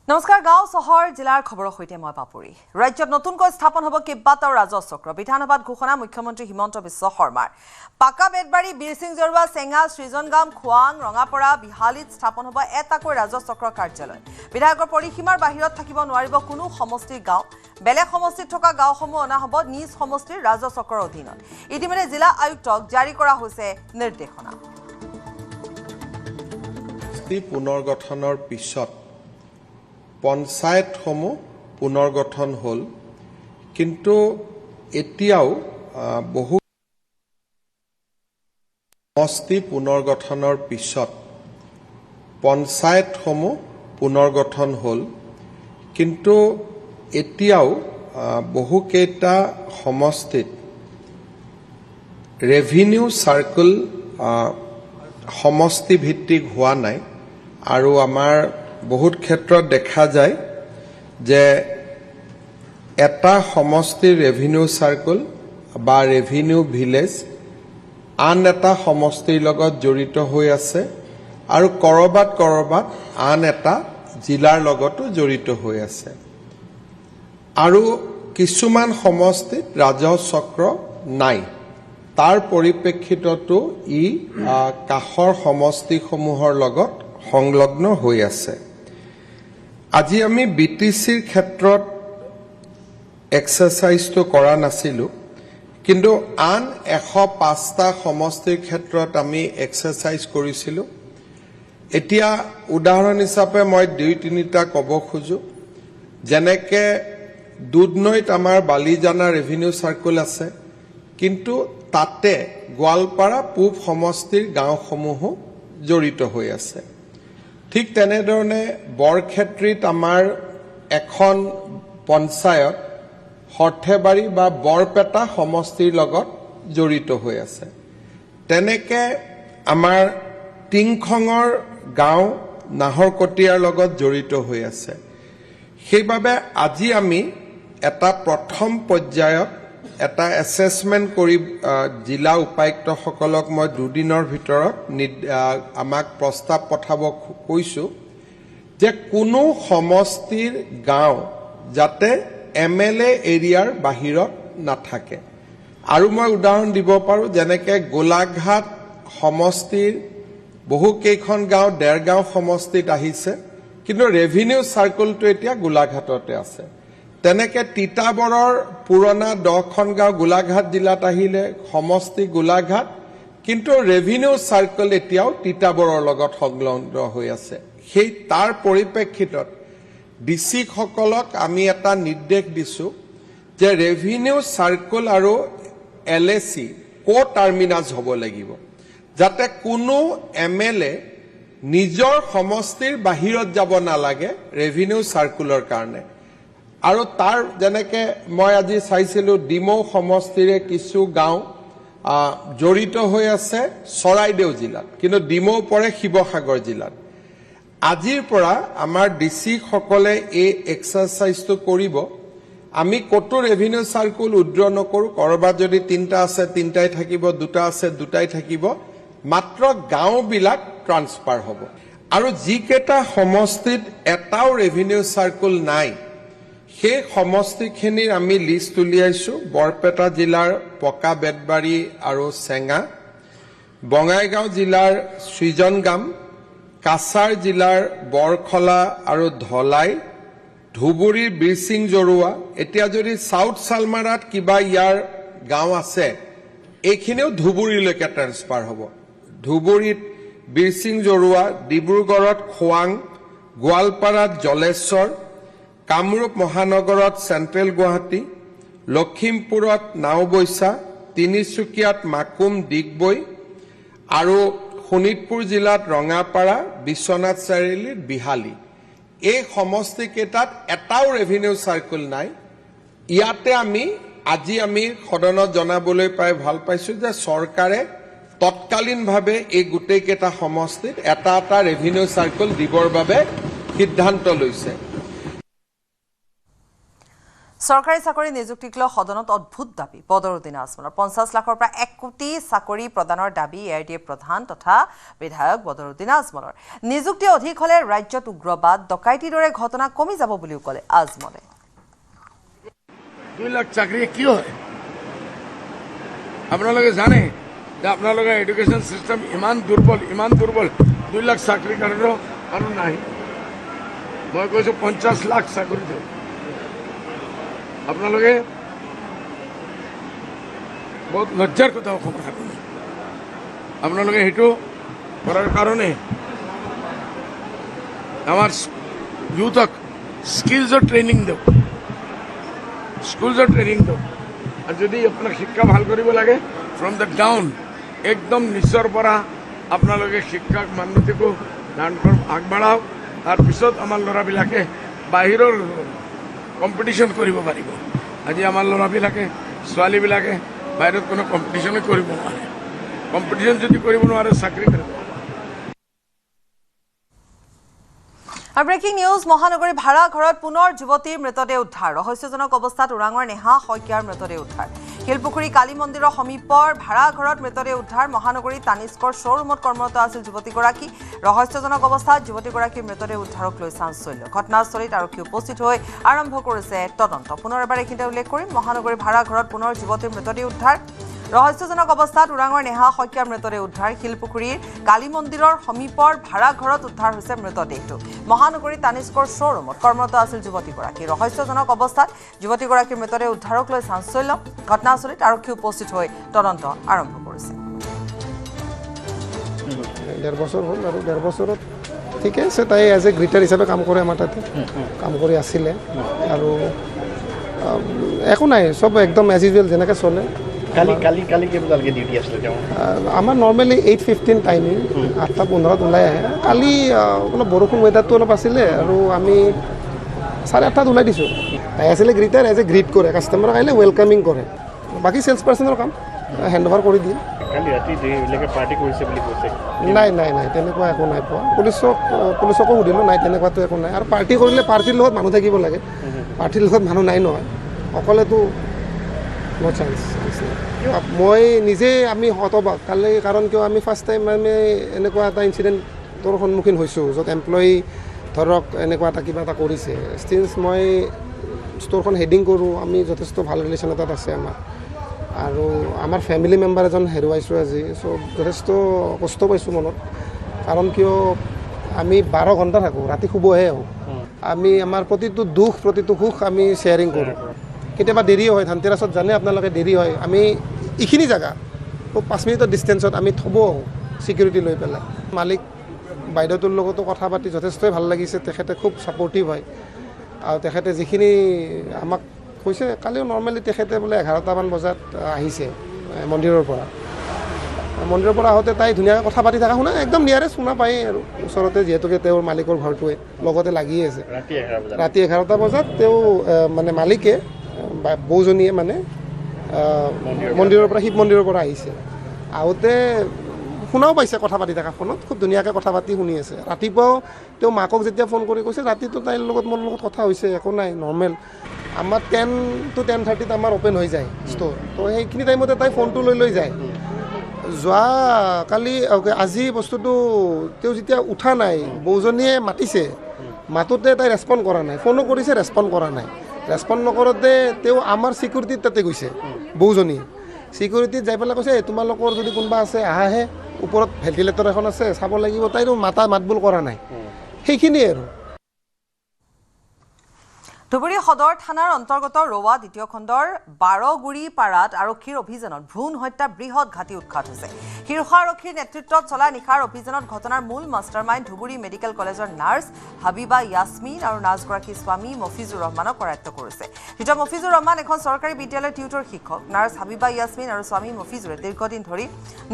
নমস্কাৰ গাঁও চহৰ জিলাৰ খবৰৰ সৈতে মই পাপুৰি ৰাজ্যত নতুনকৈ স্থাপন হ'ব কেইবাটাও ৰাজহ চক্ৰ বিধানসভাত ঘোষণা মুখ্যমন্ত্ৰী হিমন্ত বিশ্ব শৰ্মাৰ পাকা বেতবাৰী বীৰসিং জৰুৱা চেঙা সৃজনগাম খোৱাং ৰঙাপৰা বিহালীত স্থাপন হ'ব এটাকৈ ৰাজহ চক্ৰ কাৰ্যালয় বিধায়কৰ পৰিসীমাৰ বাহিৰত থাকিব নোৱাৰিব কোনো সমষ্টিৰ গাঁও বেলেগ সমষ্টিত থকা গাঁওসমূহ অনা হ'ব নিজ সমষ্টিৰ ৰাজহ চক্ৰৰ অধীনত ইতিমধ্যে জিলা আয়ুক্তক জাৰি কৰা হৈছে নিৰ্দেশনা পুনৰ্গঠনৰ পিছত পঞ্চায়তসমূহ পুনৰ্গঠন হ'ল কিন্তু এতিয়াও বহু সমষ্টি পুনৰ্গঠনৰ পিছত পঞ্চায়তসমূহ পুনৰ্গঠন হ'ল কিন্তু এতিয়াও বহুকেইটা সমষ্টিত ৰেভিনিউ চাৰ্কেল সমষ্টি ভিত্তিক হোৱা নাই আৰু আমাৰ বহুত ক্ষেত্ৰত দেখা যায় যে এটা সমষ্টিৰ ৰেভিনিউ চাৰ্কেল বা ৰেভিনিউ ভিলেজ আন এটা সমষ্টিৰ লগত জড়িত হৈ আছে আৰু কৰবাত আন এটা জিলাৰ লগতো জড়িত হৈ আছে আৰু কিছুমান সমষ্টিত ৰাজহ চক্ৰ নাই তাৰ পৰিপ্ৰেক্ষিততো ই কাষৰ সমষ্টিসমূহৰ লগত সংলগ্ন হৈ আছে আজি আমি বিটিচিৰ ক্ষেত্ৰত এক্সাৰসাইজটো কৰা নাছিলো কিন্তু আন 105টা সমষ্টিৰ ক্ষেত্ৰত আমি এক্সাৰসাইজ কৰিছিলো এতিয়া উদাহৰণ হিচাপে মই 2-3টা ক'ব খোজো যেনেকে দুধনৈত আমাৰ বালিজানা ৰেভিনিউ সাৰ্কেল আছে কিন্তু তাতে গোৱালপাৰা পূব সমষ্টিৰ গাঁওসমূহ জড়িত হৈ আছে ঠিক তেনেধৰণে বৰক্ষেত্ৰীত আমাৰ এখন পঞ্চায়ত হৰ্থেবাৰী বা বৰপেটা সমষ্টিৰ লগত জড়িত হৈ আছে তেনেকে আমাৰ টিংখঙৰ গাঁও নাহৰকটীয়াৰ লগত জড়িত হৈ আছে সেইবাবে আজি আমি এটা প্ৰথম পৰ্যায়ত এটা এছেছমেন্ট কৰি জিলা উপায়ুক্তসকলক মই 2 দিনৰ ভিতৰত আমাক প্ৰস্তাৱ পঠাব কৈছো যে কোনো সমষ্টিৰ গাঁও যাতে এমএলএ এৰিয়াৰ বাহিৰত নাথাকে আৰু মই উদাহৰণ দিব পাৰো যেনেকে গোলাঘাট সমষ্টিৰ বহু কেইখন গাঁও দেৰগাঁও সমষ্টিত আহিছে কিন্তু ৰেভিনিউ সাৰ্কেলটো এতিয়া গোলাঘাটতে আছে তেনেকে তিতাবৰৰ পুৰণা 10খন গাঁও গোলাঘাট জিলাত আহিলে সমষ্টি গোলাঘাট কিন্তু ৰেভিনিউ সাৰ্কেল এতিয়াও তিতাবৰৰ লগত সংলগ্ন হৈ আছে সেই তাৰ পৰিপ্ৰেক্ষিতত ডিসি সকলক আমি এটা নিৰ্দেশ দিছো যে ৰেভিনিউ সাৰ্কেল আৰু এলএসি কো টাৰ্মিনাস হ'ব লাগিব যাতে কোনো এমএলএ নিজৰ সমষ্টিৰ বাহিৰত যাব নালাগে ৰেভিনিউ সাৰ্কুলৰ কাৰণে আৰু তাৰ যেনেকে মই আজি চাইছিলো ডিমৌ সমষ্টিৰে কিছু গাঁও জড়িত হৈ আছে চৰাইদেউ জিলাত কিন্তু ডিমৌ পৰে শিৱসাগৰ জিলাত আজিৰ পৰা আমাৰ ডিসি সকলে এই এক্সাৰসাইজটো কৰিব আমি কত ৰেভিনিউ সাৰ্কুল উদ্ৰ নকৰো কৰবাত যদি 3টা আছে 3টাই থাকিব 2টা আছে 2টাই থাকিব মাত্ৰ গাঁও বিলাক ট্ৰান্সফাৰ হ'ব আৰু যিকেটা সমষ্টিত এটাও ৰেভিনিউ সাৰ্কুল নাই সেই সমষ্টিখিনিৰ আমি লিষ্ট উলিয়াইছো বৰপেটা জিলাৰ পকা বেতবাৰী আৰু চেঙা বঙাইগাঁও জিলাৰ সৃজনগাম কাছাৰ জিলাৰ বৰখলা আৰু ধলাই ধুবুৰীৰ বীৰসিং জৰুৱা এতিয়া যদি সাউথ সালমাৰাত কিবা ইয়াৰ গাঁও আছে এইখিনিও ধুবুৰীলৈকে ট্ৰান্সফাৰ হ'ব ধুবুৰীত বীৰসিং জৰুৱা ডিব্ৰুগড়ত খোৱাং গোৱালপাৰাত জলেশ্বৰ কামৰূপ মহানগৰত সেন্ট্ৰেল গুৱাহাটী লখিমপুৰত নাওবৈছা তিনিচুকীয়াত মাকুম ডিগবৈ আৰু শোণিতপুৰ জিলাত ৰঙাপাৰা বিশ্বনাথ চাৰিআলিত বিহালী এই সমষ্টি কেইটাত এটাও ৰেভিনিউ সাৰ্কেল নাই ইয়াতে আজি আমি সদনত জনাবলৈ পাই ভাল পাইছো যে চৰকাৰে তৎকালীনভাৱে এই গোটেই কেইটা সমষ্টিত এটা ৰেভিনিউ সাৰ্কেল দিবৰ বাবে সিদ্ধান্ত লৈছে চৰকাৰী চাকৰি নিযুক্তিক লৈ সদনত অদ্ভুত দাবী বদৰুদ্দিন আজমলৰ 50 লাখৰ পৰা 1 কোটি চাকৰি প্ৰদানৰ দাবী এআইডিএফ প্ৰধান তথা বিধায়ক বদৰুদ্দিন আজমলৰ নিযুক্তি অধিক হলে ৰাজ্যত উগ্ৰবাদ ডকাইতিৰ দৰে ঘটনা কমি যাব বুলিও ক'লে আজমলে 2 লাখ চাকৰি কি হয় আপোনালোকে জানে যে আপোনালোকৰ এডুকেশ্যন সিস্টেম ইমান দুৰ্বল 2 লাখ চাকৰি কাৰণ নাই মই কৈছো 50 লাখ চাকৰি দিয়ক আপোনালোকে বহুত লজ্জাৰ কথা অসমৰ কাৰণে আপোনালোকে সেইটো কৰাৰ কাৰণে আমাৰ ইউথক স্কিলছৰ ট্ৰেইনিং দিয়ক আৰু যদি আপোনাক শিক্ষা ভাল কৰিব লাগে ফ্ৰম দ্য ডাউন একদম নিচৰ পৰা আপোনালোকে শিক্ষাক মান্যতাকো দান আগবঢ়াওক তাৰপিছত আমাৰ ল'ৰাবিলাকে বাহিৰৰ কম্পিটিশ্যন কৰিব পাৰিব আজি আমাৰ ল'ৰাবিলাকে ছোৱালীবিলাকে বাহিৰত কোনো কম্পিটিশ্যনে কৰিব নোৱাৰে কম্পিটিশ্যন যদি কৰিব নোৱাৰে চাকৰি কৰিব ব্ৰেকিং নিউজ মহানগৰী ভাড়া ঘৰত পুনৰ যুৱতীৰ মৃতদেহ উদ্ধাৰ ৰহস্যজনক অৱস্থাত ওৰাঙৰ নেহা শইকীয়াৰ মৃতদেহ উদ্ধাৰ শিলপুখুৰী কালী মন্দিৰৰ সমীপৰ ভাড়া ঘৰত মৃতদেহ উদ্ধাৰ মহানগৰী তানিস্কৰ শ্ব'ৰুমত কৰ্মৰত আছিল যুৱতীগৰাকী ৰহস্যজনক অৱস্থাত যুৱতীগৰাকীৰ মৃতদেহ উদ্ধাৰক লৈ চাঞ্চল্য ঘটনাস্থলীত আৰক্ষী উপস্থিত হৈ আৰম্ভ কৰিছে তদন্ত পুনৰ এবাৰ এইখিনিতে উল্লেখ কৰিম মহানগৰী ভাড়া ঘৰত পুনৰ যুৱতীৰ মৃতদেহ উদ্ধাৰ ৰহস্যজনক অৱস্থাত ওৰাঙৰ নেহা শইকীয়াৰ মৃতদেহ উদ্ধাৰ শিলপুখুৰীৰ কালী মন্দিৰৰ সমীপৰ ভাড়া ঘৰত উদ্ধাৰ হৈছে মৃতদেহটো মহানগৰী তানিস্কৰ শ্ব'ৰুমত কৰ্মৰত আছিল যুৱতীগৰাকী ৰহস্যজনক অৱস্থাত যুৱতীগৰাকীৰ মৃতদেহ উদ্ধাৰক লৈ চাঞ্চল্য ঘটনাস্থলীত আৰক্ষী উপস্থিত হৈ তদন্ত আৰম্ভ কৰিছে 1.5 বছৰ হ'ল আৰু 1.5 বছৰত ঠিকে আছে তাই এজ এ গ্ৰিটাৰ হিচাপে কাম কৰে আমাৰ তাতে কাম কৰি আছিলে আৰু একো নাই চব একদম এজ ইউজুৱেল যেনেকৈ চলে কালি কেইবজালৈকে ডিউটি আছিলে তেওঁ আমাৰ নৰ্মেলি 8:15 টাইমিং 8:15 ওলাই আহে কালি অলপ বৰষুণ ৱেডাৰটো অলপ আছিলে আৰু আমি 8:30 ওলাই দিছোঁ তাই আছিলে গ্ৰিটাৰ এজ এ গ্ৰিট কৰে কাষ্টমাৰক আহিলে ৱেলকামিং কৰে বাকী চেলছ পাৰ্চনৰ কাম হেণ্ড অভাৰ কৰি দিয়ে কালি ৰাতি দেৰিলৈকে পাৰ্টি কৰিছে বুলি কৈছে নাই তেনেকুৱা একো নাই পোৱা পুলিচকো সুধিলোঁ নাই তেনেকুৱাতো একো নাই আৰু পাৰ্টি কৰিলে পাৰ্টিৰ লগত মানুহ থাকিব লাগে পাৰ্টিৰ লগত মানুহ নাই নহয় অকলেতো নো চান্স মই নিজে আমি হতবাক কালি কাৰণ কিয় আমি ফাৰ্ষ্ট টাইম আমি এনেকুৱা এটা ইনচিডেণ্টৰ সন্মুখীন হৈছোঁ য'ত এমপ্লয়ী ধৰক এনেকুৱা এটা কিবা এটা কৰিছে ষ্টিলছ মই ষ্ট'ৰখন হেডিং কৰোঁ আমি যথেষ্ট ভাল ৰিলেশ্যন এটাত আছে আমাৰ আৰু আমাৰ ফেমিলি মেম্বাৰ এজন হেৰুৱাইছোঁ আজি চ' যথেষ্ট কষ্ট পাইছোঁ মনত কাৰণ কিয় আমি 12 ঘণ্টা থাকোঁ ৰাতি শুবহে আহোঁ আমি আমাৰ প্ৰতিটো দুখ প্ৰতিটো সুখ আমি শ্বেয়াৰিং কৰোঁ কেতিয়াবা দেৰি হয় ধানতেৰাছত জানে আপোনালোকে দেৰি হয় আমি এইখিনি জেগা খুব 5 মিনিটৰ ডিষ্টেঞ্চত আমি থ'ব আহোঁ ছিকিউৰিটি লৈ পেলাই মালিক বাইদেউটোৰ লগতো কথা পাতি যথেষ্টই ভাল লাগিছে তেখেতে খুব ছাপৰ্টিভ হয় আৰু তেখেতে যিখিনি আমাক কৈছে কালিও নৰ্মেলি তেখেতে বোলে 11টামান বজাত আহিছে মন্দিৰৰ পৰা আহোঁতে তাই ধুনীয়াকৈ কথা পাতি থকা শুনা একদম নিয়াৰেষ্ট শুনা পায়েই আৰু ওচৰতে যিহেতুকে তেওঁৰ মালিকৰ ঘৰটোৱে লগতে লাগিয়ে আছে ৰাতি 11টা বজাত তেওঁ মানে মালিকে বৌজনীয়ে মানে মন্দিৰৰ পৰা শিৱ মন্দিৰৰ পৰা আহিছে আহোঁতে শুনাও পাইছে কথা পাতি থকা ফোনত খুব ধুনীয়াকৈ কথা পাতি শুনি আছে ৰাতিপুৱাও তেওঁ মাকক যেতিয়া ফোন কৰি কৈছে ৰাতিটো তাইৰ লগত মোৰ লগত কথা হৈছে একো নাই নৰ্মেল আমাৰ 10 to 10:30 আমাৰ অ'পেন হৈ যায় ষ্ট'ৰ তো সেইখিনি টাইমতে তাই ফোনটো লৈ যায় যোৱা কালি আজি বস্তুটো তেওঁ যেতিয়া উঠা নাই বৌজনীয়ে মাতিছে মাতোতে তাই ৰেছপণ্ড কৰা নাই ফোনো কৰিছে ৰেছপণ্ড কৰা নাই ৰেছপণ্ড নকৰোঁতে তেওঁ আমাৰ ছিকিউৰিটিত তাতে গৈছে বৌজনী ছিকিউৰিটিত যাই পেলাই কৈছে তোমালোকৰ যদি কোনোবা আছে আহাহে ওপৰত ভেণ্টিলেটৰ এখন আছে চাব লাগিব তাইতো মাতবোল কৰা নাই সেইখিনিয়ে আৰু ধুবুৰী সদৰ থানাৰ অন্তৰ্গত ৰৱা দ্বিতীয় খণ্ডৰ 12গুৰি পাৰাত আৰক্ষীৰ অভিযানত ভ্ৰূণ হত্যা বৃহৎ ঘাটি উৎখাত হৈছে শীৰ্ষ আৰক্ষীৰ নেতৃত্বত চলা নিশাৰ অভিযানত ঘটনাৰ মূল মাষ্টাৰমাইণ্ড ধুবুৰী মেডিকেল কলেজৰ নাৰ্ছ হাবিবা ইয়াছমিন আৰু নাৰ্ছগৰাকীৰ স্বামী মফিজুৰ ৰহমানক কৰায়ত্ব কৰিছে ধৃত মফিজুৰ ৰহমান এখন চৰকাৰী বিদ্যালয়ৰ টিউটৰ শিক্ষক নাৰ্ছ হাবিবা ইয়াছমিন আৰু স্বামী মফিজুৰে দীৰ্ঘদিন ধৰি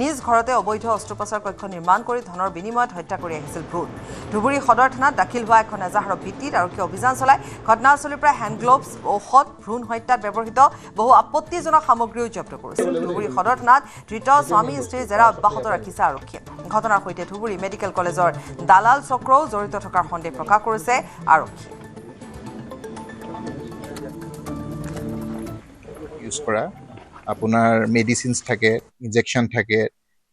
নিজ ঘৰতে অবৈধ অস্ত্ৰোপচাৰ কক্ষ নিৰ্মাণ কৰি ধনৰ বিনিময়ত হত্যা কৰি আহিছিল ভ্ৰূণ ধুবুৰী সদৰ থানাত দাখিল হোৱা এখন এজাহাৰৰ ভিত্তিত আৰক্ষী অভিযান চলাই ঘটনাস্থলীৰ পৰা হেণ্ড গ্লোভছ ঔষধ ভ্ৰূণ হত্যাত ব্যৱহৃত বহু আপত্তিজনক সামগ্ৰীও জব্দ কৰিছে ধুবুৰী সদৰ থানাত ধৃত স্বামী স্ত্ৰীৰ জেৰা অব্যাহত ৰাখিছে আৰক্ষীয়ে ঘটনাৰ সৈতে ধুবুৰী মেডিকেল কলেজৰ দালাল চক্ৰও জড়িত থকাৰ সন্দেহ প্ৰকাশ কৰিছে আৰক্ষীয়ে ইউজ কৰা আপোনাৰ মেডিচিনছ থাকে, ইনজেকশ্যন থাকে,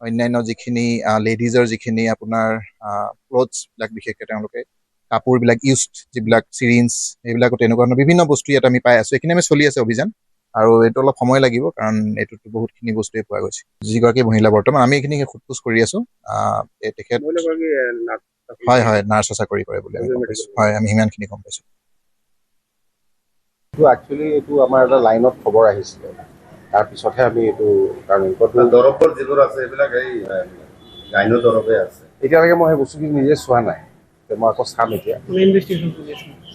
অন্যান্য যিখিনি লেডিজৰ যিখিনি আপোনাৰ ক্লথছবিলাক বিশেষকৈ তেওঁলোকে কাপোৰবিলাক ইউজড যিবিলাক চিৰিঞ্জ এইবিলাকো তেনেকুৱা ধৰণৰ বিভিন্ন বস্তু ইয়াত আমি পাই আছোঁ। এইখিনি আমি চলি আছে অভিযান আৰু এইটো অলপ সময় লাগিব কাৰণ এইটোতো বহুতখিনি বস্তুৱে পোৱা গৈছে। যিগৰাকী মহিলা বৰ্তমান আমি এইখিনি সোধ-পোছ কৰি আছোঁ। তেখেত হয় হয় নাৰ্ছৰ চাকৰি কৰে বুলি আমি গম পাইছোঁ। হয় আমি সিমানখিনি গম পাইছোঁ। একচুৱেলি এইটো আমাৰ এটা লাইনত খবৰ আহিছিলে, তাৰপিছতহে আমি এইটো কাৰণ দৰৱৰ যিবোৰ আছে এইবিলাক এই গাইনো দৰৱে আছে। এতিয়ালৈকে মই সেই বস্তুখিনি নিজে চোৱা নাই, মই আকৌ চাম এতিয়া।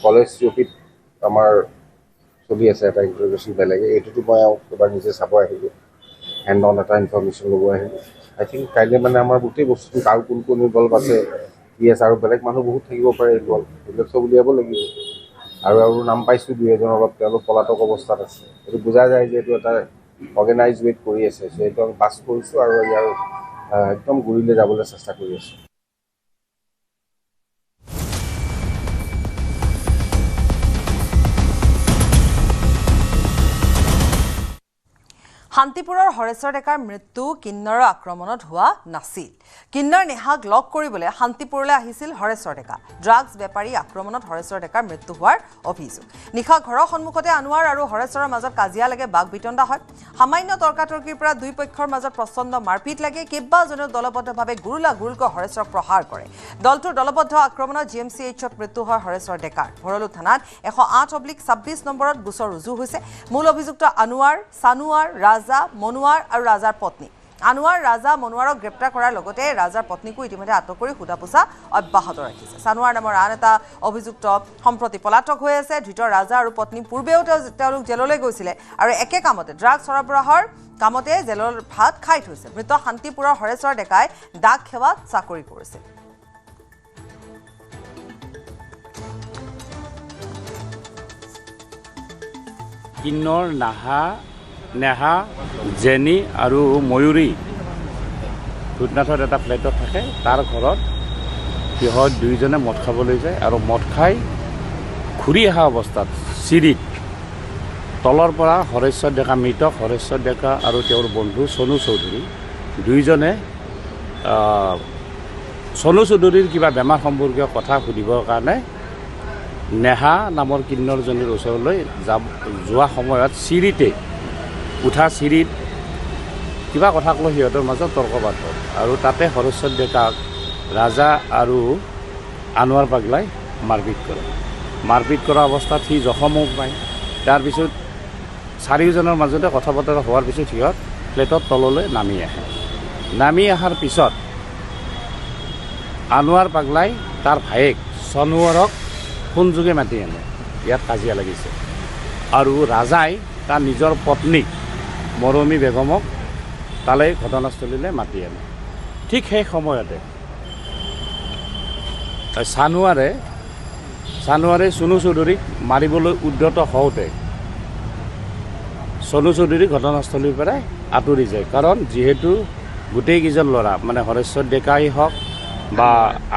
কলেজ চিঅ'পিত আমাৰ চলি আছে এটা ইণ্টাৰভিউশ্যন বেলেগে, এইটোতো মই এবাৰ নিজে চাব আহিলোঁ, হেণ্ড অন এটা ইনফৰমেশ্যন ল'ব আহিলোঁ। আই থিংক কাইলৈ মানে আমাৰ গোটেই বস্তুটো আৰু কোন কোন ইনভলভ আছে কি আছে আৰু বেলেগ মানুহ বহুত থাকিব পাৰে ইনভলভ, এইবিলাক চব উলিয়াব লাগিব। আৰু নাম পাইছোঁ 2-এজনৰ অলপ তেওঁলোক পলাতক অৱস্থাত আছে, এইটো বুজা যায় যে এইটো এটা অৰ্গেনাইজ ৱেত কৰি আছে। চ' এইটো আমি পাছ কৰিছোঁ আৰু ইয়াৰ একদম গুৰিলৈ যাবলৈ চেষ্টা কৰি আছোঁ। শান্তিপুৰৰ হৰেশ্বৰ ডেকাৰ মৃত্যু কিন্নৰৰ আক্ৰমণত হোৱা নাছিল। কিন্নৰ নেহাক লগ কৰিবলৈ শান্তিপুৰলৈ আহিছিল হৰেশ্বৰ ডেকা। ড্ৰাগছ বেপাৰী আক্ৰমণত হৰেশ্বৰ ডেকাৰ মৃত্যু হোৱাৰ অভিযোগ। নিশা ঘৰৰ সন্মুখতে আনোৱাৰ আৰু হৰেশ্বৰৰ মাজত কাজিয়া লাগে, বাক বিতণ্ডা হয়। সামান্য তৰ্কাতৰ্কিৰ পৰা দুই পক্ষৰ মাজত প্ৰচণ্ড মাৰপিট লাগে। কেইবাজনেও দলবদ্ধভাৱে গুৰুলকৈ হৰেশ্বৰক প্ৰহাৰ কৰে। দলটোৰ দলবদ্ধ আক্ৰমণত GMCHত মৃত্যু হয় হৰেশ্বৰ ডেকাৰ। ভৰলু থানাত 108/26 নম্বৰত গোচৰ ৰুজু হৈছে। মূল অভিযুক্ত আনোৱাৰ, চানোৱাৰ, ৰাজা, মনোৱাৰ আৰু ৰাজাৰ পত্নী। আনোৱাৰ, ৰাজা, মনোৱাৰক গ্ৰেপ্তাৰ কৰাৰ লগতে ৰাজাৰ পত্নীকো ইতিমধ্যে আটক কৰি সোধা-পোছা অব্যাহত ৰাখিছে। চানোৱাৰ নামৰ আন এটা অভিযুক্ত সম্প্ৰতি পলাতক হৈ আছে। ধৃত ৰাজা আৰু পত্নী পূৰ্বেও তেওঁলোক জেললৈ গৈছিলে আৰু একে কামতে ড্ৰাগছ সৰবৰাহৰ কামতে জেলৰ ভাত খাই থৈছে। মৃত শান্তিপুৰৰ হৰেশ্বৰ ডেকাই ডাক সেৱাত চাকৰি কৰিছিল। কিন্নৰ, নেহা, জেনি আৰু ময়ূৰী ভূতনাথত এটা ফ্লেটত থাকে। তাৰ ঘৰত সিহঁত দুয়োজনে মদ খাবলৈ যায় আৰু মদ খাই ঘূৰি অহা অৱস্থাত চিৰিত তলৰ পৰা হৰেশ্বৰ ডেকা মৃত হৰেশ্বৰ ডেকা আৰু তেওঁৰ বন্ধু চনু চৌধুৰী দুয়োজনে চনু চৌধুৰীৰ কিবা বেমাৰ সম্পৰ্কীয় কথা সুধিবৰ কাৰণে নেহা নামৰ কিন্নৰজনীৰ ওচৰলৈ যোৱা সময়ত চিৰিতে উঠা চিৰিত কিবা কথাক লৈ সিহঁতৰ মাজত তৰ্কবাদ হ'ল আৰু তাতে হৰেশ্বৰ ডেকাক ৰাজা আৰু আনোৱাৰ পাগলাই মাৰপিট কৰে। মাৰপিট কৰা অৱস্থাত সি জখমো পায়। তাৰপিছত চাৰিওজনৰ মাজতে কথা বতৰা হোৱাৰ পিছত সিহঁত ফ্লেটৰ তললৈ নামি আহে। নামি অহাৰ পিছত আনোৱাৰ পাগলাই তাৰ ভায়েক চনোৱাৰক ফোনযোগে মাতি আনে, ইয়াত কাজিয়া লাগিছে। আৰু ৰাজাই তাৰ নিজৰ পত্নীক মৰমী বেগমক তালৈ ঘটনাস্থলীলৈ মাতি আনে। ঠিক সেই সময়তে চানোৱাৰে চনু চৌধুৰীক মাৰিবলৈ উদ্যত হওঁতে চনু চৌধুৰী ঘটনাস্থলীৰ পৰাই আঁতৰি যায়। কাৰণ যিহেতু গোটেইকেইজন ল'ৰা মানে হৰেশ্বৰ ডেকাই হওক বা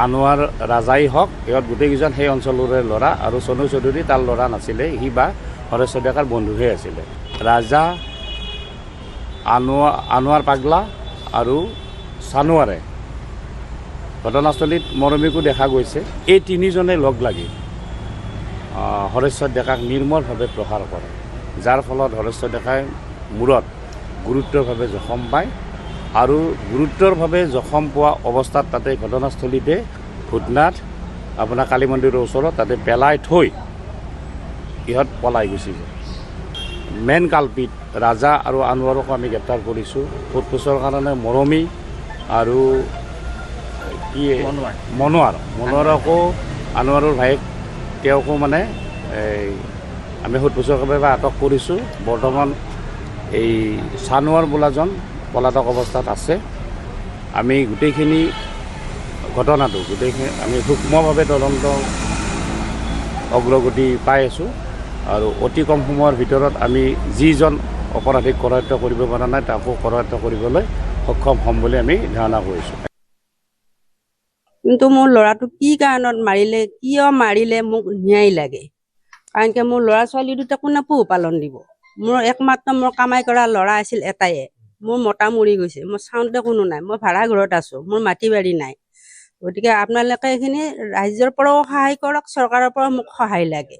আনোৱাৰ ৰাজাই হওক, ইহঁত গোটেইকেইজন সেই অঞ্চলৰে ল'ৰা আৰু চনু চৌধুৰী তাৰ ল'ৰা নাছিলে, সি বা হৰেশ্বৰ ডেকাৰ বন্ধুহে আছিলে। ৰাজা, আনোৱাৰ পাগলা আৰু চানোৱাৰে ঘটনাস্থলীত মৰমীকো দেখা গৈছে। এই তিনিজনে লগ লাগি হৰেশ্বৰ ডেকাক নিৰ্মলভাৱে প্ৰহাৰ কৰে, যাৰ ফলত হৰেশ্বৰ ডেকাই মূৰত গুৰুতৰভাৱে জখম পায় আৰু গুৰুতৰভাৱে জখম পোৱা অৱস্থাত তাতে ঘটনাস্থলীতে ভূতনাথ আপোনাৰ কালী মন্দিৰৰ ওচৰত তাতে পেলাই থৈ ইহঁত পলাই গুচি যায়। মেইন কালপিত ৰাজা আৰু আনোৱাৰকো আমি গ্ৰেপ্তাৰ কৰিছোঁ। সোধ-পোছৰ কাৰণে মৰমী আৰু মনোৱাৰকো আনোৱাৰৰ ভায়েক তেওঁকো মানে আমি সোধ-পোছৰ বাবে আটক কৰিছোঁ। বৰ্তমান এই চানোৱাৰ বোলাজন পলাতক অৱস্থাত আছে। আমি গোটেইখিনি আমি সূক্ষ্মভাৱে তদন্ত অগ্ৰগতি পাই আছোঁ আৰু অতি কম সময়ৰ ভিতৰত আমি যিজন অপৰাধীক কৰায়ত্ব কৰিব পৰা নাই তাকো কৰায়ত্ব কৰিবলৈ সক্ষম হ'ম বুলি আমি ধাৰণা কৰিছোঁ। কিন্তু মোৰ ল'ৰাটো কি কাৰণত মাৰিলে, কিয় মাৰিলে মোক ন্যায় লাগে। কাৰণ কি মোৰ ল'ৰা ছোৱালী দুটাকো না পোহপালন দিব। মোৰ একমাত্ৰ মোৰ কামাই কৰা ল'ৰা আছিল এটায়ে, মোৰ মতা মৰি গৈছে, মোৰ চাওঁতে কোনো নাই, মই ভাড়া ঘৰত আছোঁ, মোৰ মাটি বাৰী নাই। গতিকে আপোনালোকে এইখিনি ৰাজ্যৰ পৰাও সহায় কৰক, চৰকাৰৰ পৰাও মোক সহায় লাগে।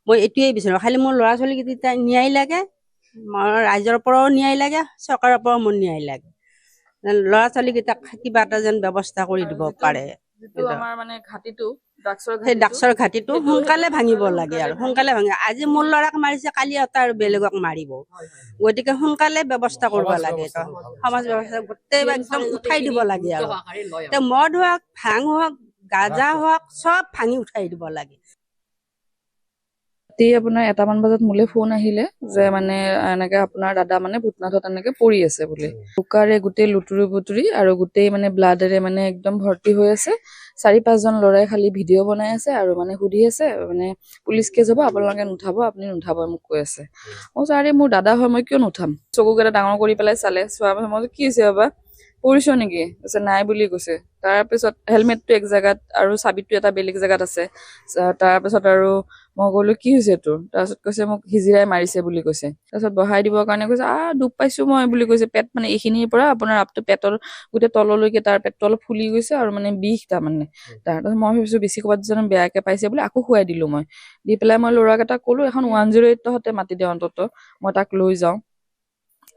মই এইটোৱেই বিচাৰোঁ, খালি মোৰ ল'ৰা ছোৱালীকেইটা ন্যায় লাগে, মোৰ ৰাইজৰ পৰাও ন্যায় লাগে, চৰকাৰৰ পৰাও মোৰ ন্যায় লাগে। ল'ৰা ছোৱালীকেইটাক কিবা এটা যেন ব্যৱস্থা কৰি দিব পাৰে। আমাৰ মানে ঘাটিটো সেই ডাক্সৰ ঘাটিটো সোনকালে ভাঙিব লাগে আৰু সোনকালে ভাঙে। আজি মোৰ ল'ৰাক মাৰিছে, কালি এটা আৰু বেলেগক মাৰিব। গতিকে সোনকালে ব্যৱস্থা কৰিব লাগে, সমাজ ব্যৱস্থা গোটেই একদম উঠাই দিব লাগে আৰু মদ হওক, ভাং হওক, গাঁজা হওক, চব ভাঙি উঠাই দিব লাগে। আপোনাৰ 1মান বজাত মোলে ফোন আহিলে যে মানে এনেকে আপোনাৰ দাদা মানে ভূতনাথত এনেকে পৰি আছে বুলি। বোকাৰে গোটেই লুতুৰি পুতুৰি আৰু গোটেই মানে ব্লাডেৰে মানে একদম ভৰ্তি হৈ আছে। 4-5জন ল'ৰাই খালি ভিডিঅ' বনাই আছে আৰু মানে সুধি আছে মানে পুলিচ কেছ হ'ব, আপোনালোকে নুঠাব, আপুনি নুঠাব মোক কৈ আছে। মই আৰে মোৰ দাদা হয়, মই কিয় নুঠাম? চকুকেইটা ডাঙৰ কৰি পেলাই চালে, চোৱাৰ পাছত মই কি হৈছে বাবা, পৰিছ নেকি? কৈছে নাই বুলি কৈছে। তাৰপিছত হেলমেটটো এক জেগাত আৰু চাবিটো এটা বেলেগ জেগাত আছে। তাৰপিছত আৰু মই ক'লো কি হৈছে তোৰ? তাৰপিছত কৈছে মোক হিজিৰাই মাৰিছে বুলি কৈছে। তাৰপিছত বহাই দিবৰ কাৰণে কৈছে দুখ পাইছো মই বুলি কৈছে। পেট মানে এইখিনিৰ পৰা আপোনাৰ আপটো পেটৰ গোটেই তললৈকে তাৰ পেটটো অলপ ফুলি গৈছে আৰু মানে বিষ তাৰমানে। তাৰপিছত মই ভাবিছো বেছি ক'ৰবাত যেন বেয়াকে পাইছে বুলি আকৌ শুৱাই দিলো মই। দি পেলাই মই ল'ৰাকেইটাক ক'লো এখন 108 তহঁতে মাতি দে অন্তত, মই তাক লৈ যাওঁ।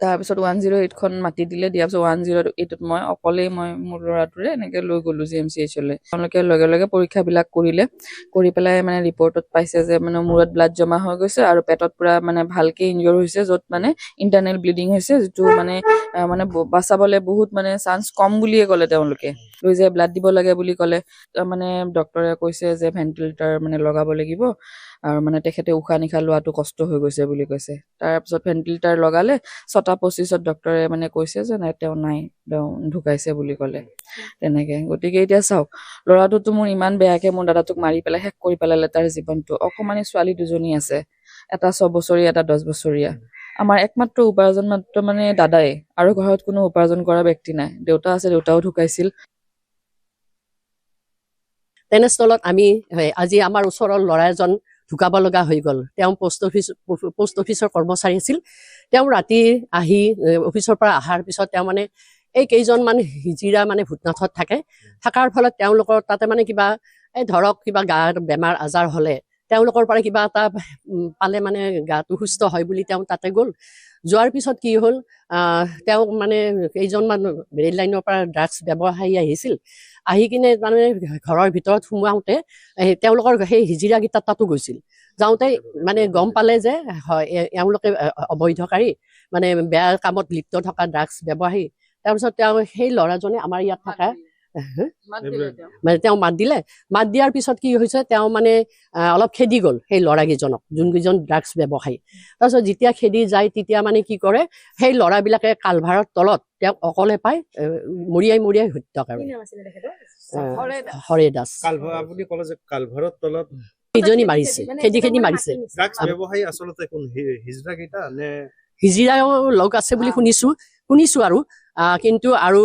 তাৰপিছত 108খন মাতি দিলে, দিয়াৰ পিছত 108ত মই অকলেই মোৰ ল'ৰাটোৰে এনেকে লৈ গ'লো GMCHলৈ। তেওঁলোকে লগে লগে পৰীক্ষাবিলাক কৰিলে, কৰি পেলাই মানে ৰিপৰ্টত পাইছে যে মানে মূৰত ব্লাড জমা হৈ গৈছে আৰু পেটত পুৰা মানে ভালকে ইনজৰ হৈছে, য'ত মানে ইণ্টাৰনেল ব্লিডিং হৈছে, যিটো মানে বাচাবলে বহুত মানে চান্স কম বুলিয়ে ক'লে তেওঁলোকে। লৈ যায় ব্লাড দিব লাগে বুলি ক'লে। মানে ডক্টৰে কৈছে যে ভেন্টিলেটৰ মানে লগাব লাগিব আৰু মানে তেখেতে উশাহ নিশাহ লোৱাটো কষ্ট হৈ গৈছে বুলি কৈছে। তাৰপিছত ভেন্টিলেটৰ লগালে, 6:25ত ডক্টৰে মানে কৈছে যে নাই, তেওঁ ঢুকাইছে বুলি ক'লে। তেনেকে গতিকে এতিয়া চাওক, ল'ৰাটোতো মোৰ ইমান বেয়াকে মোৰ দাদাটোক মাৰি পেলাই শেষ কৰি পেলালে তাৰ জীৱনটো। অকমানি ছোৱালী 2জনী আছে, এটা 6 বছৰীয়া, এটা 10 বছৰীয়া। আমাৰ একমাত্ৰ উপাৰ্জন মাত্ৰ মানে দাদাই, আৰু ঘৰত কোনো উপাৰ্জন কৰা ব্যক্তি নাই। দেউতা আছে, দেউতাও ঢুকাইছিল। তেনেস্থলত আমি আজি আমাৰ ওচৰৰ ল'ৰা এজন ঢুকাব লগা হৈ গ'ল। তেওঁ পোষ্ট অফিচৰ কৰ্মচাৰী আছিল। তেওঁ ৰাতি আহি অফিচৰ পৰা অহাৰ পিছত তেওঁ মানে এই কেইজনমান হিজিৰা মানে ভূতনাথত থাকে। থকাৰ ফলত তেওঁলোকৰ তাতে মানে কিবা ধৰক কিবা গাৰ বেমাৰ আজাৰ হ'লে তেওঁলোকৰ পৰা কিবা এটা পালে মানে গাটো সুস্থ হয় বুলি তেওঁ তাতে গ'ল। যোৱাৰ পিছত কি হ'ল, তেওঁ মানে কেইজনমান ৰেল লাইনৰ পৰা ড্ৰাগছ ব্যৱসায়ী আহিছিল। আহি কিনে মানে ঘৰৰ ভিতৰত সোমাওঁতে তেওঁলোকৰ সেই হিজিৰাকেইটাৰ তাতো গৈছিল। যাওঁতে মানে গম পালে যে হয় এওঁলোকে অবৈধকাৰী, মানে বেয়া কামত লিপ্ত থকা ড্ৰাগছ ব্যৱসায়ী। তাৰপিছত তেওঁ সেই ল'ৰাজনে আমাৰ ইয়াত থকা মানে তেওঁ মাত দিলে। মাত দিয়াৰ পিছত কি হৈছে, তেওঁ মানে অলপ খেদি গ'ল সেই ল'ৰাকেইজনক, যোনকেইজন ড্ৰাগছ ব্যৱসায়ী। তাৰপিছত যেতিয়া খেদি যায়, তেতিয়া মানে কি কৰে, সেই ল'ৰাবিলাকে কালভাৰৰ তলত তেওঁক অকলে পাই মৰিয়াই হত্যা কৰে। হৰে দাস। আপুনি ক'লে যে কালভাৰৰ তলত কেইজনী মাৰিছে, খেদি মাৰিছে। ড্ৰাগছ ব্যৱসায়ী আচলতে কোন, হিজৰা কেইটা নে? হিজিৰাও লগ আছে বুলি শুনিছো আৰু কিন্তু আৰু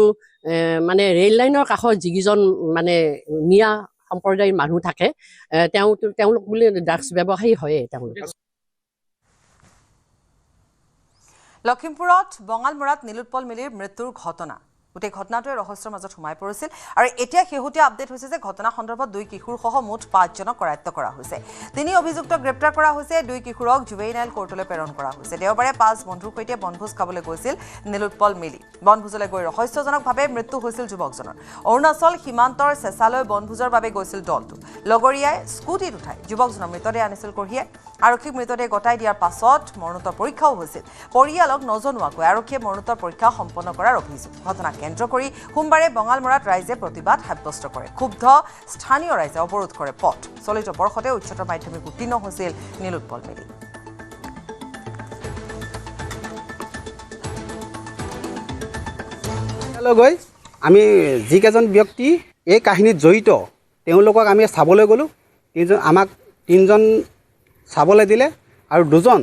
মানে ৰেল লাইনৰ কাষত যিকেইজন মানে মিয়া সম্প্ৰদায়ৰ মানুহ থাকে, তেওঁলোক বুলি ড্ৰাগছ ব্যৱসায়ী হয়ে তেওঁলোক। লখিমপুৰত বঙালমৰাত নীলোৎপল মিলিৰ মৃত্যুৰ ঘটনা, গোটেই ঘটনাটোৱে ৰহস্যৰ মাজত সোমাই পৰিছিল। আৰু এতিয়া শেহতীয়া আপডেট হৈছে যে ঘটনা সন্দৰ্ভত 2 কিশোৰসহ মুঠ 5জনক কৰায়ত্ব কৰা হৈছে। 3 অভিযুক্তক গ্ৰেপ্তাৰ কৰা হৈছে, 2 কিশোৰক জুভেইনাইল কোৰ্টলৈ প্ৰেৰণ কৰা হৈছে। দেওবাৰে 5 বন্ধুৰ সৈতে বনভোজ খাবলৈ গৈছিল নীলোৎপল মিলি। বনভোজলৈ গৈ ৰহস্যজনকভাৱে মৃত্যু হৈছিল যুৱকজনৰ। অৰুণাচল সীমান্তৰ চেঁচালৈ বনভোজৰ বাবে গৈছিল দলটো। লগৰীয়াই স্কুটিত উঠাই যুৱকজনৰ মৃতদেহ আনিছিল কঢ়িয়াই। আৰক্ষীক মৃতদেহ গতাই দিয়াৰ পাছত মৰণোত্তৰ পৰীক্ষাও হৈছিল। পৰিয়ালক নজনোৱাকৈ আৰক্ষীয়ে মৰণোত্তৰ পৰীক্ষা সম্পন্ন কৰাৰ অভিযোগ। ঘটনাক কেন্দ্ৰ কৰি সোমবাৰে বঙালমৰাত ৰাইজে প্ৰতিবাদ সাব্যস্ত কৰে। ক্ষুব্ধ স্থানীয় ৰাইজে অৱৰোধ কৰে পথ। চলিত বৰ্ষতে উচ্চতৰ মাধ্যমিক উত্তীৰ্ণ হৈছিল নীলোৎপল মিলি। গৈ আমি যিকেইজন ব্যক্তি এই কাহিনীত জড়িত তেওঁলোকক আমি চাবলৈ গ'লোঁ। আমাক 3জন চাবলৈ দিলে আৰু 2জন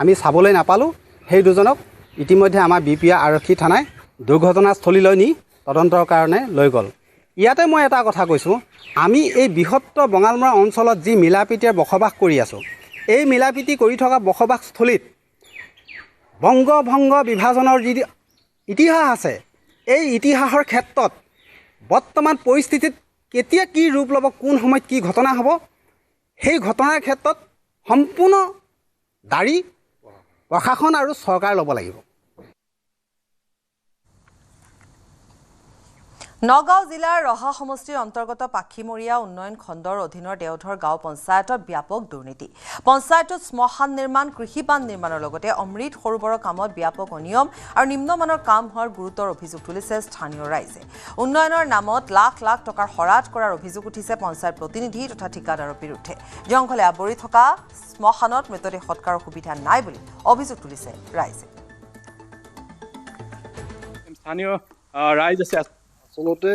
আমি চাবলৈ নাপালোঁ। সেই 2জনক ইতিমধ্যে আমাৰ বিপিয়া আৰক্ষী থানাই দুৰ্ঘটনাস্থলীলৈ নি তদন্তৰ কাৰণে লৈ গ'ল। ইয়াতে মই এটা কথা কৈছোঁ, আমি এই বৃহত্তৰ বঙালমৰা অঞ্চলত যি মিলাপ্ৰীতিৰে বসবাস কৰি আছোঁ, এই মিলাপ্ৰীতি কৰি থকা বসবাসস্থলীত বংগভংগ বিভাজনৰ যি ইতিহাস আছে এই ইতিহাসৰ ক্ষেত্ৰত বৰ্তমান পৰিস্থিতিত কেতিয়া কি ৰূপ ল'ব কোন সময়ত কি ঘটনা হ'ব সেই ঘটনাৰ ক্ষেত্ৰত সম্পূৰ্ণ দায়ী প্ৰশাসন আৰু চৰকাৰ ল'ব লাগিব। নগাঁও জিলাৰ ৰহা সমষ্টিৰ অন্তৰ্গত পাখিমৰীয়া উন্নয়ন খণ্ডৰ অধীনৰ দেওধৰ গাঁও পঞ্চায়তত ব্যাপক দুৰ্নীতি। পঞ্চায়তত শ্মশান নিৰ্মাণ, কৃষিবান্ধ নিৰ্মাণৰ লগতে অমৃত সৰোবৰৰ কামত ব্যাপক অনিয়ম আৰু নিম্নমানৰ কাম হোৱাৰ গুৰুতৰ অভিযোগ তুলিছে স্থানীয় ৰাইজে। উন্নয়নৰ নামত লাখ লাখ টকাৰ শৰাধ কৰাৰ অভিযোগ উঠিছে পঞ্চায়ত প্ৰতিনিধি তথা ঠিকাদাৰৰ বিৰুদ্ধে। জংঘলে আৱৰি থকা শ্মশানত মৃতদেহ সৎকাৰৰ সুবিধা নাই বুলি অভিযোগ তুলিছে ৰাইজে। স্থানীয় ৰাইজ আছে। আচলতে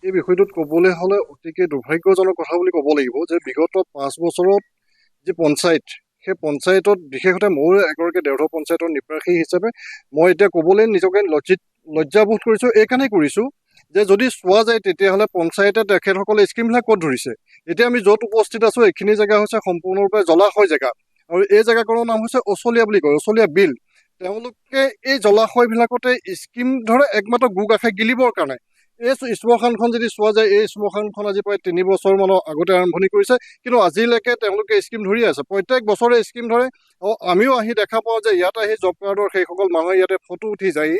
এই বিষয়টোত ক'বলৈ হ'লে অতিকে দুৰ্ভাগ্যজনক কথা বুলি ক'ব লাগিব যে বিগত 5 বছৰত যি পঞ্চায়ত সেই পঞ্চায়তত বিশেষতে মোৰ এগৰাকী দেওধৰ পঞ্চায়তৰ নিৰ্বাসী হিচাপে মই এতিয়া ক'বলৈ নিজকে লজ্জাবোধ কৰিছোঁ। এইকাৰণেই কৰিছোঁ যে যদি চোৱা যায় তেতিয়াহ'লে পঞ্চায়তে তেখেতসকলে স্কিমবিলাক ক'ত ধৰিছে। এতিয়া আমি য'ত উপস্থিত আছোঁ এইখিনি জেগা হৈছে সম্পূৰ্ণৰূপে জলাশয় জেগা আৰু এই জেগাকণৰ নাম হৈছে অচলীয়া বুলি কয়, অচলীয়া বিল। তেওঁলোকে এই জলাশয়বিলাকতে স্কিম ধৰে একমাত্ৰ গো গাখে গিলিবৰ কাৰণে। এই শ্মশানখন যদি চোৱা যায় এই শ্মশানখন আজি প্ৰায় 3 বছৰমানৰ আগতে আৰম্ভণি কৰিছে, কিন্তু আজিলৈকে তেওঁলোকে স্কিম ধৰি আছে। প্ৰত্যেক বছৰে স্কিম ধৰে আৰু আমিও আহি দেখা পাওঁ যে ইয়াত আহি জব কাৰ্ডৰ সেইসকল মানুহে ইয়াতে ফটো উঠি যায়,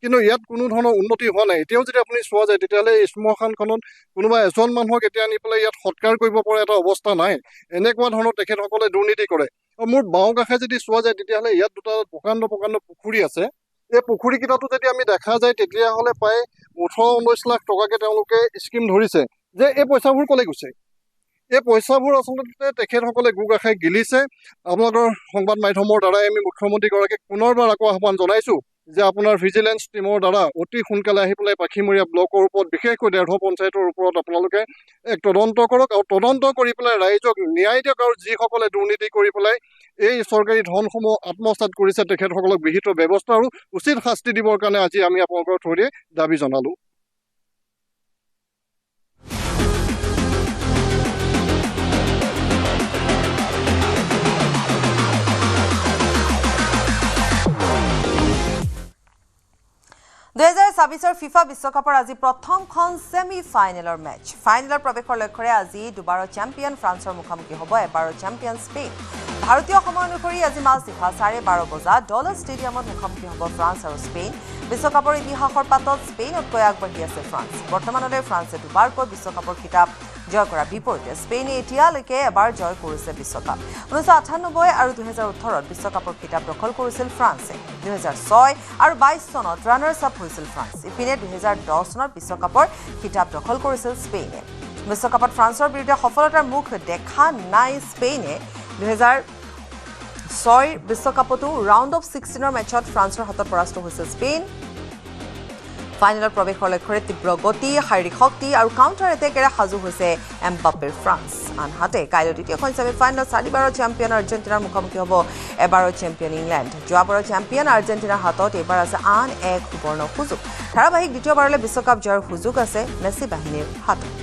কিন্তু ইয়াত কোনো ধৰণৰ উন্নতি হোৱা নাই। এতিয়াও যদি আপুনি চোৱা যায় তেতিয়াহ'লে এই শ্মশানখনত কোনোবা এজন মানুহক এতিয়া আনি পেলাই ইয়াত সৎকাৰ কৰিব পৰা এটা অৱস্থা নাই। এনেকুৱা ধৰণৰ তেখেতসকলে দুৰ্নীতি কৰে। আৰু মোৰ বাওঁ কাষে যদি চোৱা যায় তেতিয়াহ'লে ইয়াত দুটা প্ৰকাণ্ড পুখুৰী আছে। এই পুখুৰীকেইটাতো যদি আমি দেখা যায় তেতিয়াহ'লে প্ৰায় 18-19 লাখ টকাকৈ তেওঁলোকে স্কিম ধৰিছে। যে এই পইচাবোৰ ক'লৈ গৈছে? এই পইচাবোৰ আচলতে তেখেতসকলে গো গাখে গিলিছে। আপোনালোকৰ সংবাদ মাধ্যমৰ দ্বাৰাই আমি মুখ্যমন্ত্ৰীগৰাকীক পুনৰবাৰ আকৌ আহ্বান জনাইছোঁ যে আপোনাৰ ভিজিলেন্স টিমৰ দ্বাৰা অতি সোনকালে আহি পেলাই পাখিমৰীয়া ব্লকৰ ওপৰত বিশেষকৈ দেওধৰ পঞ্চায়তৰ ওপৰত আপোনালোকে এক তদন্ত কৰক আৰু তদন্ত কৰি পেলাই ৰাইজক ন্যায় দিয়ক আৰু যিসকলে দুৰ্নীতি কৰি পেলাই এই চৰকাৰী ধনসমূহ আত্মসাৎ কৰিছে তেখেতসকলক বিহিত ব্যৱস্থা আৰু উচিত শাস্তি দিবৰ কাৰণে আজি আমি আপোনালোকৰ থ্ৰুৰে দাবী জনালোঁ। ফিফা বিশ্বকাপৰ আজি প্ৰথমখন ছেমি ফাইনেলৰ মেচ। ফাইনেলৰ প্ৰৱেশৰ লক্ষ্যৰে আজি দুবাৰৰ চেম্পিয়ন ফ্ৰান্সৰ মুখামুখি হ'ব এবাৰৰ চেম্পিয়ন স্পেইন। ভাৰতীয় সময় অনুসৰি আজি মাজনিশা 12:30 বজাত ডলাৰ ষ্টেডিয়ামত মুখামুখি হ'ব ফ্ৰান্স আৰু স্পেইন। বিশ্বকাপৰ ইতিহাসৰ পাতত স্পেইনতকৈ আগবাঢ়ি আছে ফ্ৰান্স। বৰ্তমানলৈ ফ্ৰান্সে দুবাৰকৈ বিশ্বকাপৰ খিতাপ জয় কৰাৰ বিপৰীতে স্পেইনে এতিয়ালৈকে এবাৰ জয় কৰিছে বিশ্বকাপ। 1998 আৰু 2018ত বিশ্বকাপৰ খিতাপ দখল কৰিছিল ফ্ৰান্সে। 2006 আৰু 22 চনত ৰানাৰ্ছ আপ হৈছিল ফ্ৰান্স। ইপিনে 2010 চনত বিশ্বকাপৰ খিতাপ দখল কৰিছিল স্পেইনে। বিশ্বকাপত ফ্ৰান্সৰ বিৰুদ্ধে সফলতাৰ মুখ দেখা নাই স্পেইনে। 2006 বিশ্বকাপতো ৰাউণ্ড অফ 16ৰ মেচত ফ্ৰান্সৰ হাতত পৰাস্ত হৈছিল স্পেইন। ফাইনেলত প্ৰৱেশৰ লক্ষ্যৰে তীব্ৰ গতি, শাৰীৰিক শক্তি আৰু কাউণ্টাৰ এটেকেৰে সাজু হৈছে এমবাপেৰ ফ্ৰান্স। আনহাতে কাইলৈ দ্বিতীয়খন ছেমি ফাইনেলত 4বাৰৰ চেম্পিয়ন আৰ্জেণ্টিনাৰ মুখামুখি হ'ব এবাৰৰ চেম্পিয়ন ইংলেণ্ড। যোৱাবাৰৰ চেম্পিয়ন আৰ্জেণ্টিনাৰ হাতত এইবাৰ আছে আন এক সুবৰ্ণ সুযোগ। ধাৰাবাহিক দ্বিতীয়বাৰলৈ বিশ্বকাপ জয়ৰ সুযোগ আছে মেছি বাহিনীৰ হাতত।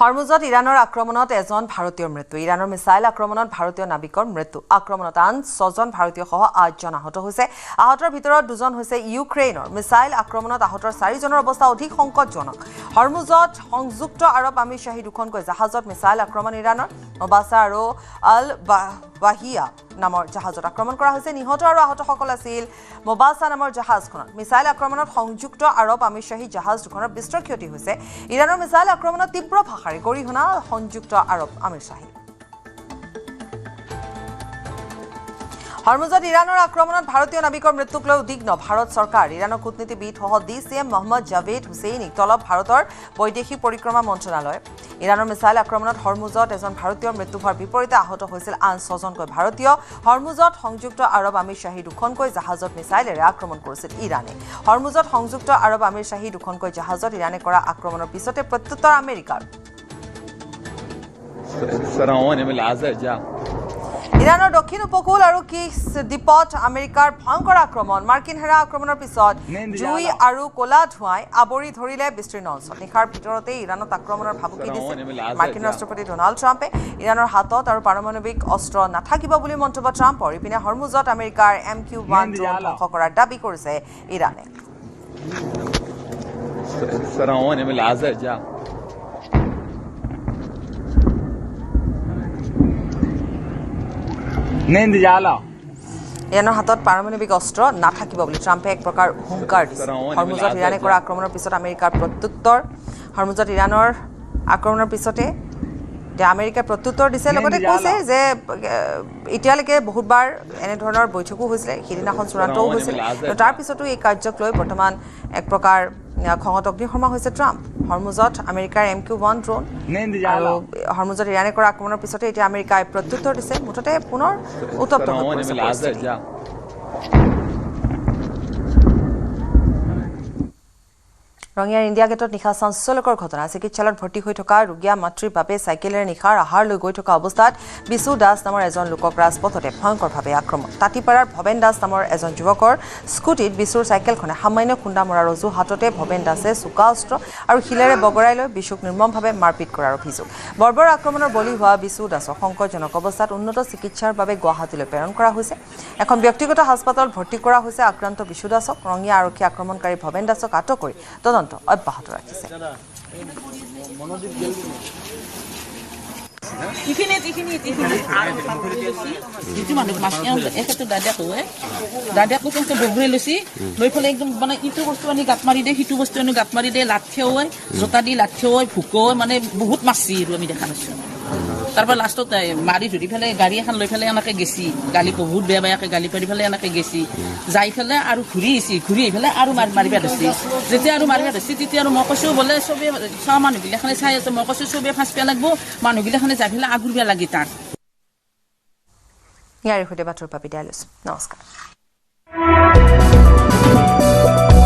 হৰমুজত ইৰাণৰ আক্ৰমণত এজন ভাৰতীয়ৰ মৃত্যু। ইৰাণৰ মিছাইল আক্ৰমণত ভাৰতীয় নাবিকৰ মৃত্যু। আক্ৰমণত আন 6জন ভাৰতীয়সহ 8জন আহত হৈছে। আহতৰ ভিতৰত 2জন হৈছে ইউক্ৰেইনৰ। মিছাইল আক্ৰমণত আহতৰ 4জনৰ অৱস্থা অধিক সংকটজনক। হৰমুজত সংযুক্ত আৰৱ আমিৰশ্বাহী দুখনকৈ জাহাজত মিছাইল আক্ৰমণ ইৰাণৰ। মবাছা আৰু আল বাহিয়া নামৰ জাহাজত আক্ৰমণ কৰা হৈছে। নিহত আৰু আহতসকল আছিল মবাছা নামৰ জাহাজখনত। মিছাইল আক্ৰমণত সংযুক্ত আৰৱ আমিৰশ্বাহী জাহাজ দুখনৰ বিস্তৰ ক্ষতি হৈছে। ইৰাণৰ মিছাইল আক্ৰমণত তীব্ৰ ভাষাৰে গৰিহণা সংযুক্ত আৰৱ আমিৰশ্বাহী। হৰমুজত ইৰাণৰ আক্ৰমণত ভাৰতীয় নাবিকৰ মৃত্যুক লৈ উদ্বিগ্ন ভাৰত চৰকাৰ। ইৰাণৰ কূটনীতিবিদসহ DCM মহম্মদ জাভেদ হুছেইনিক তলব ভাৰতৰ বৈদেশিক পৰিক্ৰমা মন্ত্ৰণালয়। ইৰাণৰ মিছাইল আক্ৰমণত হৰমুজত এজন ভাৰতীয়ৰ মৃত্যু হোৱাৰ বিপৰীতে আহত হৈছিল আন 6জনকৈ ভাৰতীয়। হৰমুজত সংযুক্ত আৰৱ আমিৰশ্বাহী দুখনকৈ জাহাজত মিছাইলেৰে আক্ৰমণ কৰিছিল ইৰাণে। হৰমুজত সংযুক্ত আৰৱ আমিৰশ্বাহী দুখনকৈ জাহাজত ইৰাণে কৰা আক্ৰমণৰ পিছতে প্ৰত্যুত্তৰ আমেৰিকাৰ। ইৰাণৰ দক্ষিণ উপকূল আৰু কিছ দ্বীপত আমেৰিকাৰ ভয়ংকৰ আক্ৰমণ মাৰ্কিন হেৰা আক্ৰমণৰ পিছত জুই আৰু ক'লা ধোঁৱাই আৱৰি ধৰিলে বিস্তীৰ্ণ অঞ্চল নিশাৰ ভিতৰতে ইৰাণত আক্ৰমণৰ ভাবুকি দিছে মাৰ্কিন ৰাষ্ট্ৰপতি ডোনাল্ড ট্ৰাম্পে ইৰাণৰ হাতত আৰু পাৰমাণৱিক অস্ত্ৰ নাথাকিব বুলি মন্তব্য ট্ৰাম্পৰ ইপিনে হৰমুজত আমেৰিকাৰ MQ-1 ড্ৰোন ধ্বংস কৰাৰ দাবী কৰিছে ইৰাণে ইৰাণৰ হাতত পাৰমাণৱিক অস্ত্ৰ নাথাকিব বুলি ট্ৰাম্পে এক প্ৰকাৰ হুংকাৰ দিছে হৰমুজত ইৰাণে কৰা আক্ৰমণৰ পিছত আমেৰিকাৰ প্ৰত্যুত্তৰ হৰমুজত ইৰাণৰ আক্ৰমণৰ পিছতে আমেৰিকাই প্ৰত্যুত্তৰ দিছে লগতে কৈছে যে এতিয়ালৈকে বহুতবাৰ এনেধৰণৰ বৈঠকো হৈছিলে সিদিনাখন চূড়ান্তও হৈছিল তাৰ পিছতো এই কাৰ্যক লৈ বৰ্তমান এক প্ৰকাৰ খঙত অগ্নিশৰ্মা হৈছে ট্ৰাম্প হৰমুজত আমেৰিকাৰ MQ-1 ড্ৰোন আৰু হৰমুজত ইৰাণে কৰা আক্ৰমণৰ পিছতে এতিয়া আমেৰিকাই প্ৰত্যুত্তৰ দিছে মুঠতে পুনৰ উত্তপ্ত হৈ পৰিছে ৰঙিয়াৰ ইণ্ডিয়া গেটত নিশা চাঞ্চল্যকৰ ঘটনা চিকিৎসালয়ত ভৰ্তি হৈ থকা ৰোগীয়া মাতৃৰ বাবে চাইকেলেৰে নিশাৰ আহাৰ লৈ গৈ থকা অৱস্থাত বিশু দাস নামৰ এজন লোকক ৰাজপথতে ভয়ংকৰভাৱে আক্ৰমণ তাঁতিপাৰাৰ ভৱেন দাস নামৰ এজন যুৱকৰ স্কুটিত বিশুৰ চাইকেলখনে সামান্য খুন্দা মৰাৰ অজুহাততে ভৱেন দাসে চোকা অস্ত্ৰ আৰু শিলেৰে বগৰাই লৈ বিশুক নিৰ্মমভাৱে মাৰপিট কৰাৰ অভিযোগ বৰ্বৰ আক্ৰমণৰ বলি হোৱা বিশু দাসক সংকটজনক অৱস্থাত উন্নত চিকিৎসাৰ বাবে গুৱাহাটীলৈ প্ৰেৰণ কৰা হৈছে এখন ব্যক্তিগত হাস্পতালত ভৰ্তি কৰা হৈছে আক্ৰান্ত বিশু দাসক ৰঙিয়া আৰক্ষী আক্ৰমণকাৰী ভৱেন দাসক আটক কৰি তদন্ত অব্যাহত ৰাখিছে দাদাকো কেনেকৈ বগৰাই লৈছি লৈ পেলাই একদম মানে ইটো বস্তু আনি গাঁত মাৰি দিয়ে সিটো বস্তু আনি গাঁত মাৰি দিয়ে লাঠিও হয় জোতা দি লাঠিও হয় ভোকো হয় মানে বহুত মাৰছি আৰু আমি দেখা নাছোঁ তাৰপৰা লাষ্টত মাৰি ধৰি পেলাই গাড়ী এখন লৈ পেলাই এনেকৈ গেছি গালি বহুত বেয়া বেয়াকৈ গালি পাৰি পেলাই এনেকৈ গেছি যাই পেলাই আৰু ঘূৰি আহি পেলাই আৰু মাৰিব ধৰিছে যেতিয়া আৰু মাৰিব ধৰিছে তেতিয়া আৰু মই কৈছোঁ বোলে চবেই চোৱা মানুহগিলাখনে চাই আছে মই কৈছোঁ চবেই ফাঁচ পেলাই লাগব মানুহগিলাখনে যাই পেলাই আগুৰিব লাগি তাক ইয়াৰ সৈতে বাতৰি বিদায় লৈছোঁ নমস্কাৰ